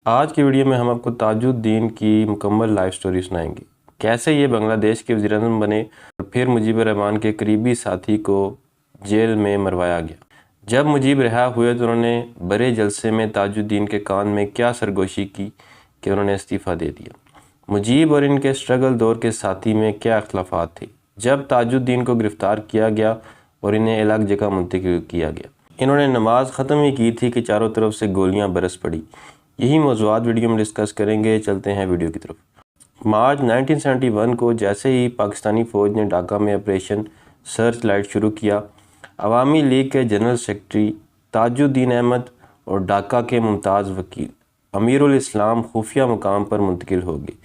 آج کی ویڈیو میں ہم آپ کو تاج الدین کی مکمل لائف سٹوری سنائیں گے۔ کیسے یہ بنگلہ دیش کے وزیر اعظم بنے اور پھر مجیب الرحمان کے قریبی ساتھی کو جیل میں مروایا گیا۔ جب مجیب رہا ہوئے تو انہوں نے بڑے جلسے میں تاج الدین کے کان میں کیا سرگوشی کی کہ انہوں نے استعفیٰ دے دیا۔ مجیب اور ان کے سٹرگل دور کے ساتھی میں کیا اختلافات تھے جب تاج الدین کو گرفتار کیا گیا اور انہیں الگ جگہ منتقل کیا گیا۔ انہوں نے نماز ختم ہی کی تھی کہ چاروں طرف سے گولیاں برس پڑی۔ یہی موضوعات ویڈیو میں ڈسکس کریں گے۔ چلتے ہیں ویڈیو کی طرف۔ مارچ 1971 کو جیسے ہی پاکستانی فوج نے ڈھاکہ میں آپریشن سرچ لائٹ شروع کیا، عوامی لیگ کے جنرل سیکرٹری تاج الدین احمد اور ڈھاکہ کے ممتاز وکیل امیر الاسلام خفیہ مقام پر منتقل ہو گئے۔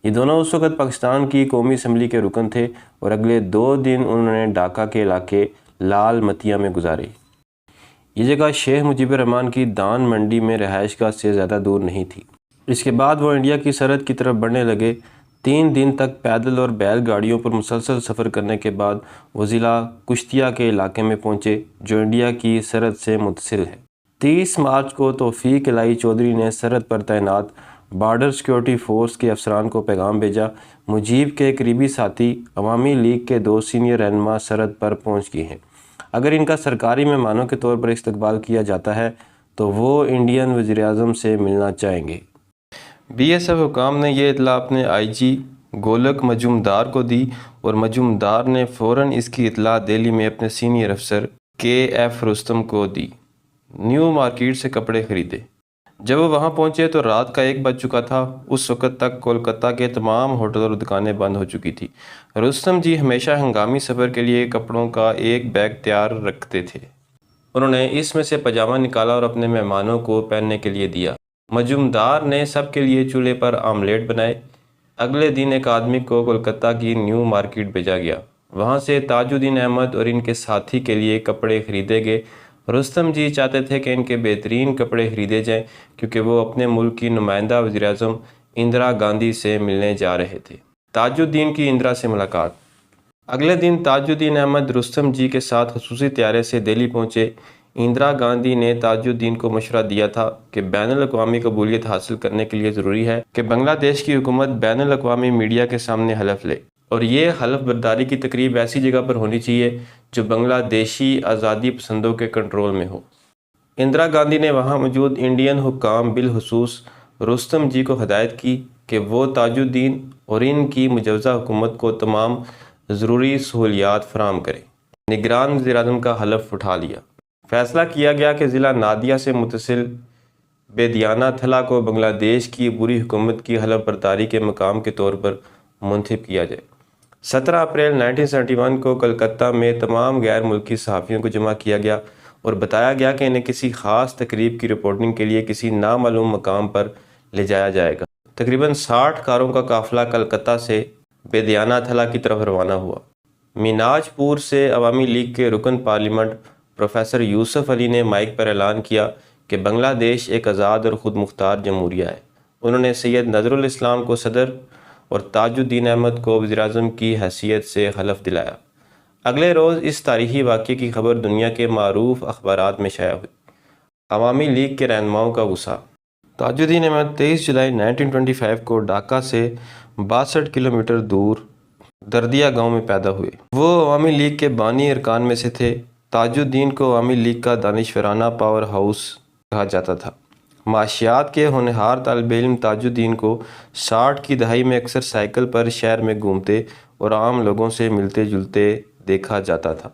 یہ دونوں اس وقت پاکستان کی قومی اسمبلی کے رکن تھے اور اگلے 2 دن انہوں نے ڈھاکہ کے علاقے لال متیا میں گزارے۔ یہ جگہ شیخ مجیب الرحمان کی دان منڈی میں رہائش گاہ سے زیادہ دور نہیں تھی۔ اس کے بعد وہ انڈیا کی سرحد کی طرف بڑھنے لگے۔ 3 دن تک پیدل اور بیل گاڑیوں پر مسلسل سفر کرنے کے بعد وہ ضلع کشتیہ کے علاقے میں پہنچے جو انڈیا کی سرحد سے متصل ہے۔ 30 مارچ کو توفیق الہی چودھری نے سرحد پر تعینات بارڈر سیکورٹی فورس کے افسران کو پیغام بھیجا، مجیب کے قریبی ساتھی عوامی لیگ کے 2 سینئر رہنما سرحد پر پہنچ گئے ہیں۔ اگر ان کا سرکاری مہمانوں کے طور پر استقبال کیا جاتا ہے تو وہ انڈین وزیر اعظم سے ملنا چاہیں گے۔ بی ایس ایف حکام نے یہ اطلاع اپنے آئی جی گولک مجومدار کو دی اور مجومدار نے فوراً اس کی اطلاع دہلی میں اپنے سینئر افسر کے ایف رستم کو دی۔ نیو مارکیٹ سے کپڑے خریدے۔ جب وہ وہاں پہنچے تو رات کا 1 بج چکا تھا۔ اس وقت تک کولکتہ کے تمام ہوٹل اور دکانیں بند ہو چکی تھی۔ رستم جی ہمیشہ ہنگامی سفر کے لیے کپڑوں کا ایک بیگ تیار رکھتے تھے۔ انہوں نے اس میں سے پاجامہ نکالا اور اپنے مہمانوں کو پہننے کے لیے دیا۔ مجومدار نے سب کے لیے چولہے پر آملیٹ بنائے۔ اگلے دن ایک آدمی کو کولکتہ کی نیو مارکیٹ بھیجا گیا۔ وہاں سے تاج الدین احمد اور ان کے ساتھی کے لیے کپڑے خریدے گئے۔ رستم جی چاہتے تھے کہ ان کے بہترین کپڑے خریدے جائیں کیونکہ وہ اپنے ملک کی نمائندہ وزیر اعظم اندرا گاندھی سے ملنے جا رہے تھے۔ تاج الدین کی اندرا سے ملاقات۔ اگلے دن تاج الدین احمد رستم جی کے ساتھ خصوصی طیارے سے دہلی پہنچے۔ اندرا گاندھی نے تاج الدین کو مشورہ دیا تھا کہ بین الاقوامی قبولیت حاصل کرنے کے لیے ضروری ہے کہ بنگلہ دیش کی حکومت بین الاقوامی میڈیا کے سامنے حلف لے، اور یہ حلف برداری کی تقریب ایسی جگہ پر ہونی چاہیے جو بنگلہ دیشی آزادی پسندوں کے کنٹرول میں ہو۔ اندرا گاندھی نے وہاں موجود انڈین حکام بالخصوص رستم جی کو ہدایت کی کہ وہ تاج الدین اور ان کی مجوزہ حکومت کو تمام ضروری سہولیات فراہم کریں۔ نگران وزیر اعظم کا حلف اٹھا لیا۔ فیصلہ کیا گیا کہ ضلع نادیہ سے متصل بیدیانہ تھلہ کو بنگلہ دیش کی عبوری حکومت کی حلف برداری کے مقام کے طور پر منتخب کیا جائے۔ 17 اپریل 1971 کو کلکتہ میں تمام غیر ملکی صحافیوں کو جمع کیا گیا اور بتایا گیا کہ انہیں کسی خاص تقریب کی رپورٹنگ کے لیے کسی نامعلوم مقام پر لے جایا جائے گا۔ تقریباً 60 کاروں کا قافلہ کلکتہ سے بیدیانہ تھلہ کی طرف روانہ ہوا۔ میناج پور سے عوامی لیگ کے رکن پارلیمنٹ پروفیسر یوسف علی نے مائک پر اعلان کیا کہ بنگلہ دیش ایک آزاد اور خود مختار جمہوریہ ہے۔ انہوں نے سید نظر الاسلام کو صدر اور تاج الدین احمد کو وزیر اعظم کی حیثیت سے حلف دلایا۔ اگلے روز اس تاریخی واقعے کی خبر دنیا کے معروف اخبارات میں شائع ہوئی۔ عوامی لیگ کے رہنماؤں کا غصہ۔ تاج الدین احمد 23 جولائی 1925 کو ڈھاکہ سے 62 کلومیٹر دور دردیا گاؤں میں پیدا ہوئے۔ وہ عوامی لیگ کے بانی ارکان میں سے تھے۔ تاج الدین کو عوامی لیگ کا دانشورانہ پاور ہاؤس کہا جاتا تھا۔ معاشیات کے ہونہار طالب علم تاج الدین کو 60 کی دہائی میں اکثر سائیکل پر شہر میں گھومتے اور عام لوگوں سے ملتے جلتے دیکھا جاتا تھا۔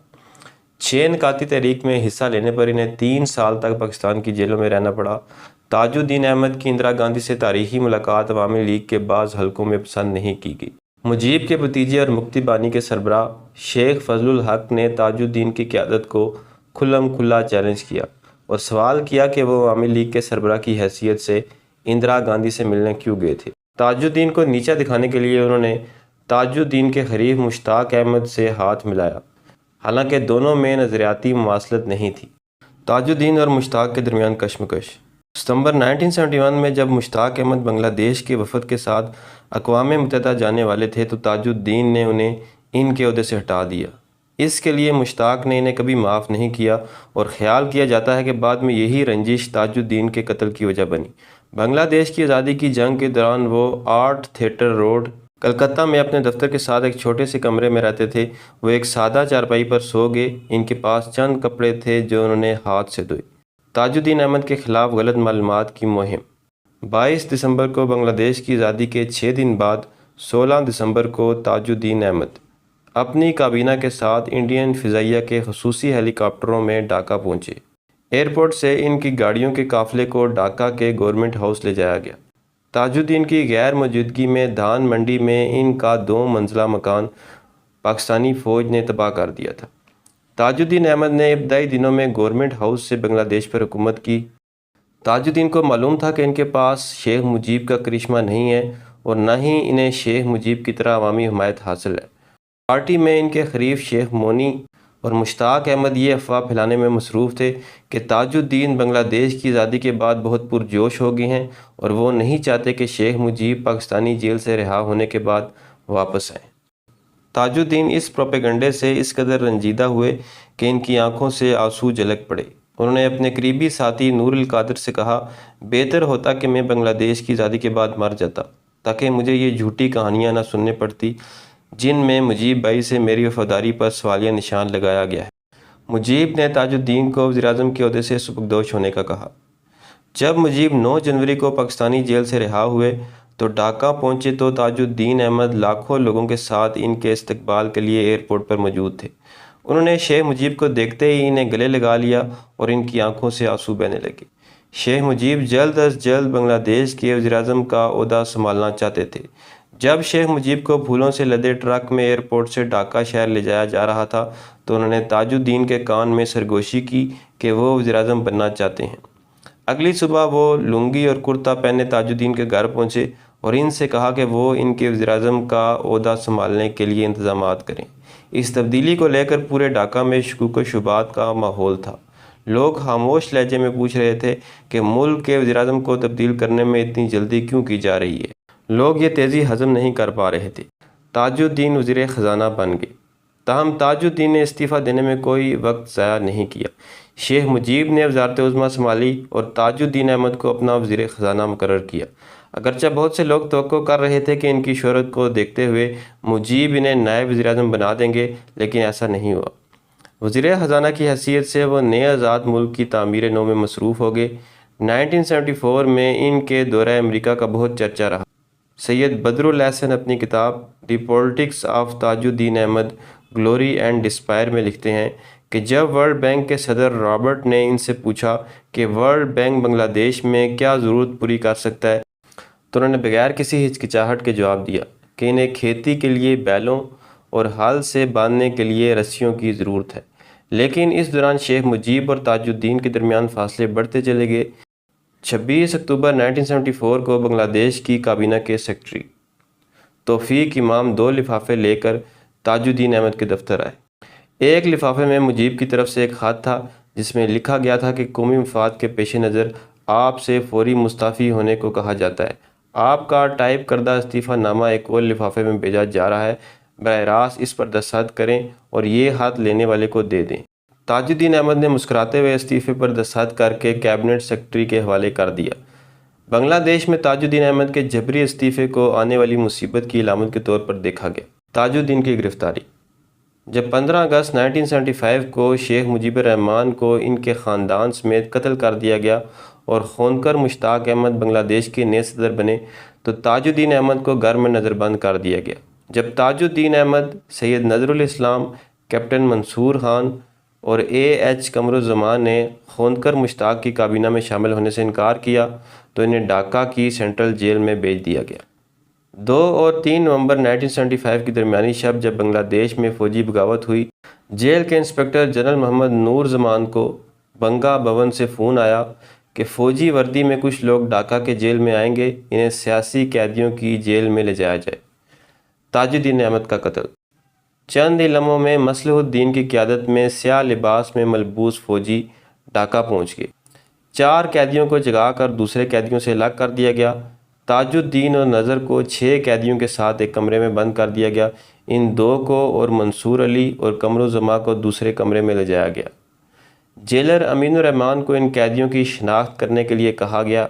6 انعقادی تحریک میں حصہ لینے پر انہیں 3 سال تک پاکستان کی جیلوں میں رہنا پڑا۔ تاج الدین احمد کی اندرا گاندھی سے تاریخی ملاقات عوامی لیگ کے بعض حلقوں میں پسند نہیں کی گئی۔ مجیب کے بھتیجے اور مکتی بانی کے سربراہ شیخ فضل الحق نے تاج الدین کی قیادت کو کھلم کھلا چیلنج کیا اور سوال کیا کہ وہ عوامی لیگ کے سربراہ کی حیثیت سے اندرا گاندھی سے ملنے کیوں گئے تھے۔ تاج الدین کو نیچا دکھانے کے لیے انہوں نے تاج الدین کے حریف مشتاق احمد سے ہاتھ ملایا، حالانکہ دونوں میں نظریاتی مماثلت نہیں تھی۔ تاج الدین اور مشتاق کے درمیان کشمکش۔ ستمبر 1971 میں جب مشتاق احمد بنگلہ دیش کے وفد کے ساتھ اقوام متحدہ جانے والے تھے تو تاج الدین نے انہیں ان کے عہدے سے ہٹا دیا۔ اس کے لیے مشتاق نے انہیں کبھی معاف نہیں کیا اور خیال کیا جاتا ہے کہ بعد میں یہی رنجش تاج الدین کے قتل کی وجہ بنی۔ بنگلہ دیش کی آزادی کی جنگ کے دوران وہ آرٹ تھیٹر روڈ کلکتہ میں اپنے دفتر کے ساتھ ایک چھوٹے سے کمرے میں رہتے تھے۔ وہ ایک سادہ چارپائی پر سو گئے۔ ان کے پاس چند کپڑے تھے جو انہوں نے ہاتھ سے دھوئے۔ تاج الدین احمد کے خلاف غلط معلومات کی مہم۔ 22 دسمبر کو بنگلہ دیش کی آزادی کے 6 دن بعد 16 دسمبر کو تاج الدین احمد اپنی کابینہ کے ساتھ انڈین فضائیہ کے خصوصی ہیلی کاپٹروں میں ڈھاکہ پہنچے۔ ایئرپورٹ سے ان کی گاڑیوں کے قافلے کو ڈھاکہ کے گورنمنٹ ہاؤس لے جایا گیا۔ تاج الدین کی غیر موجودگی میں دھان منڈی میں ان کا 2 منزلہ مکان پاکستانی فوج نے تباہ کر دیا تھا۔ تاج الدین احمد نے ابتدائی دنوں میں گورنمنٹ ہاؤس سے بنگلہ دیش پر حکومت کی۔ تاج الدین کو معلوم تھا کہ ان کے پاس شیخ مجیب کا کرشمہ نہیں ہے اور نہ ہی انہیں شیخ مجیب کی طرح عوامی حمایت حاصل ہے۔ پارٹی میں ان کے حریف شیخ مونی اور مشتاق احمد یہ افواہ پھیلانے میں مصروف تھے کہ تاج الدین بنگلہ دیش کی آزادی کے بعد بہت پرجوش ہو گئے ہیں اور وہ نہیں چاہتے کہ شیخ مجیب پاکستانی جیل سے رہا ہونے کے بعد واپس آئیں۔ تاج الدین اس پروپیگنڈے سے اس قدر رنجیدہ ہوئے کہ ان کی آنکھوں سے آنسو جھلک پڑے۔ انہوں نے اپنے قریبی ساتھی نور القادر سے کہا، بہتر ہوتا کہ میں بنگلہ دیش کی آزادی کے بعد مر جاتا تاکہ مجھے یہ جھوٹی کہانیاں نہ سننے پڑتی جن میں مجیب بھائی سے میری وفاداری پر سوالیہ نشان لگایا گیا ہے۔ مجیب نے تاج الدین کو وزیر اعظم کے عہدے سے سبکدوش ہونے کا کہا۔ جب مجیب 9 جنوری کو پاکستانی جیل سے رہا ہوئے تو ڈھاکہ پہنچے تو تاج الدین احمد لاکھوں لوگوں کے ساتھ ان کے استقبال کے لیے ایئرپورٹ پر موجود تھے۔ انہوں نے شیخ مجیب کو دیکھتے ہی انہیں گلے لگا لیا اور ان کی آنکھوں سے آنسو بہنے لگے۔ شیخ مجیب جلد از جلد بنگلہ دیش کے وزیر اعظم کا عہدہ سنبھالنا چاہتے تھے۔ جب شیخ مجیب کو پھولوں سے لدے ٹرک میں ایئرپورٹ سے ڈھاکہ شہر لے جایا جا رہا تھا تو انہوں نے تاج الدین کے کان میں سرگوشی کی کہ وہ وزیر اعظم بننا چاہتے ہیں۔ اگلی صبح وہ لنگی اور کرتا پہنے تاج الدین کے گھر پہنچے اور ان سے کہا کہ وہ ان کے وزیر اعظم کا عہدہ سنبھالنے کے لیے انتظامات کریں۔ اس تبدیلی کو لے کر پورے ڈھاکہ میں شکوک و شبہات کا ماحول تھا۔ لوگ خاموش لہجے میں پوچھ رہے تھے کہ ملک کے وزیر اعظم کو تبدیل کرنے میں اتنی جلدی کیوں کی جا رہی ہے۔ لوگ یہ تیزی ہضم نہیں کر پا رہے تھے۔ تاج الدین وزیر خزانہ بن گئے۔ تاہم تاج الدین نے استعفیٰ دینے میں کوئی وقت ضائع نہیں کیا۔ شیخ مجیب نے وزارت عظمیٰ سنبھالی اور تاج الدین احمد کو اپنا وزیر خزانہ مقرر کیا۔ اگرچہ بہت سے لوگ توقع کر رہے تھے کہ ان کی شہرت کو دیکھتے ہوئے مجیب انہیں نائب وزیر اعظم بنا دیں گے، لیکن ایسا نہیں ہوا۔ وزیر خزانہ کی حیثیت سے وہ نئے آزاد ملک کی تعمیر نو میں مصروف ہو گئے۔ 1974 میں ان کے دورہ امریکہ کا بہت چرچا رہا۔ سید بدر الحسن اپنی کتاب دی politics of Taj Uddin Ahmad glory and ڈسپائر میں لکھتے ہیں کہ جب ورلڈ بینک کے صدر رابرٹ نے ان سے پوچھا کہ ورلڈ بینک بنگلہ دیش میں کیا ضرورت پوری کر سکتا ہے تو انہوں نے بغیر کسی ہچکچاہٹ کے جواب دیا کہ انہیں کھیتی کے لیے بیلوں اور ہل سے باندھنے کے لیے رسیوں کی ضرورت ہے۔ لیکن اس دوران شیخ مجیب اور تاج الدین کے درمیان فاصلے بڑھتے چلے گئے۔ 26 اکتوبر 1974 کو بنگلہ دیش کی کابینہ کے سیکرٹری توفیق امام 2 لفافے لے کر تاج الدین احمد کے دفتر آئے۔ ایک لفافے میں مجیب کی طرف سے ایک خط تھا جس میں لکھا گیا تھا کہ قومی مفاد کے پیش نظر آپ سے فوری مستعفی ہونے کو کہا جاتا ہے۔ آپ کا ٹائپ کردہ استعفیٰ نامہ ایک اور لفافے میں بھیجا جا رہا ہے، براہ راست اس پر دستخط کریں اور یہ خط لینے والے کو دے دیں۔ تاج الدین احمد نے مسکراتے ہوئے استعفے پر دستخط کر کے کیبنٹ سیکرٹری کے حوالے کر دیا۔ بنگلہ دیش میں تاج الدین احمد کے جبری استعفے کو آنے والی مصیبت کی علامت کے طور پر دیکھا گیا۔ تاج الدین کی گرفتاری۔ جب 15 اگست 1975 کو شیخ مجیب الرحمن کو ان کے خاندان سمیت قتل کر دیا گیا اور خونکر مشتاق احمد بنگلہ دیش کے نئے صدر بنے تو تاج الدین احمد کو گھر میں نظر بند کر دیا گیا۔ جب تاج الدین احمد، سید نظر الاسلام، کیپٹن منصور خان اور AH قمر الزمان نے خونکر مشتاق کی کابینہ میں شامل ہونے سے انکار کیا تو انہیں ڈھاکہ کی سینٹرل جیل میں بھیج دیا گیا۔ 2 اور 3 نومبر 1975 کی درمیانی شب جب بنگلہ دیش میں فوجی بغاوت ہوئی، جیل کے انسپکٹر جنرل محمد نور زمان کو بنگا بھون سے فون آیا کہ فوجی وردی میں کچھ لوگ ڈھاکہ کے جیل میں آئیں گے، انہیں سیاسی قیدیوں کی جیل میں لے جایا جائے۔ تاج الدین احمد کا قتل۔ چند ہی لمحوں میں مصلح الدین کی قیادت میں سیاہ لباس میں ملبوس فوجی ڈھاکہ پہنچ گئے۔ 4 قیدیوں کو جگا کر دوسرے قیدیوں سے الگ کر دیا گیا۔ تاج الدین اور نظر کو 6 قیدیوں کے ساتھ ایک کمرے میں بند کر دیا گیا۔ ان 2 کو اور منصور علی اور قمر الزمان کو دوسرے کمرے میں لے جایا گیا۔ جیلر امین الرحمان کو ان قیدیوں کی شناخت کرنے کے لیے کہا گیا۔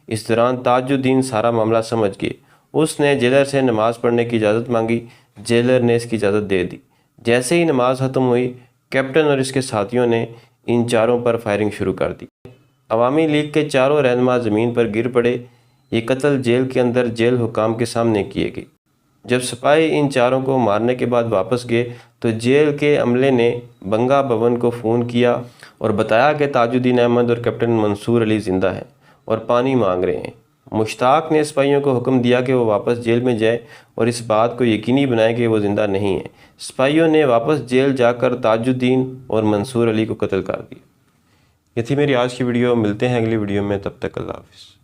اس دوران تاج الدین سارا معاملہ سمجھ گئے۔ اس نے جیلر سے نماز پڑھنے کی اجازت مانگی۔ جیلر نے اس کی اجازت دے دی۔ جیسے ہی نماز ختم ہوئی، کیپٹن اور اس کے ساتھیوں نے ان چاروں پر فائرنگ شروع کر دی۔ عوامی لیگ کے چاروں رہنما زمین پر گر پڑے۔ یہ قتل جیل کے اندر جیل حکام کے سامنے کیے گئے۔ جب سپاہی ان چاروں کو مارنے کے بعد واپس گئے تو جیل کے عملے نے بنگا بھون کو فون کیا اور بتایا کہ تاج الدین احمد اور کیپٹن منصور علی زندہ ہیں اور پانی مانگ رہے ہیں۔ مشتاق نے سپاہیوں کو حکم دیا کہ وہ واپس جیل میں جائیں اور اس بات کو یقینی بنائیں کہ وہ زندہ نہیں ہیں۔ سپاہیوں نے واپس جیل جا کر تاج الدین اور منصور علی کو قتل کر دیا۔ یہ تھی میری آج کی ویڈیو۔ ملتے ہیں اگلی ویڈیو میں، تب تک اللہ حافظ۔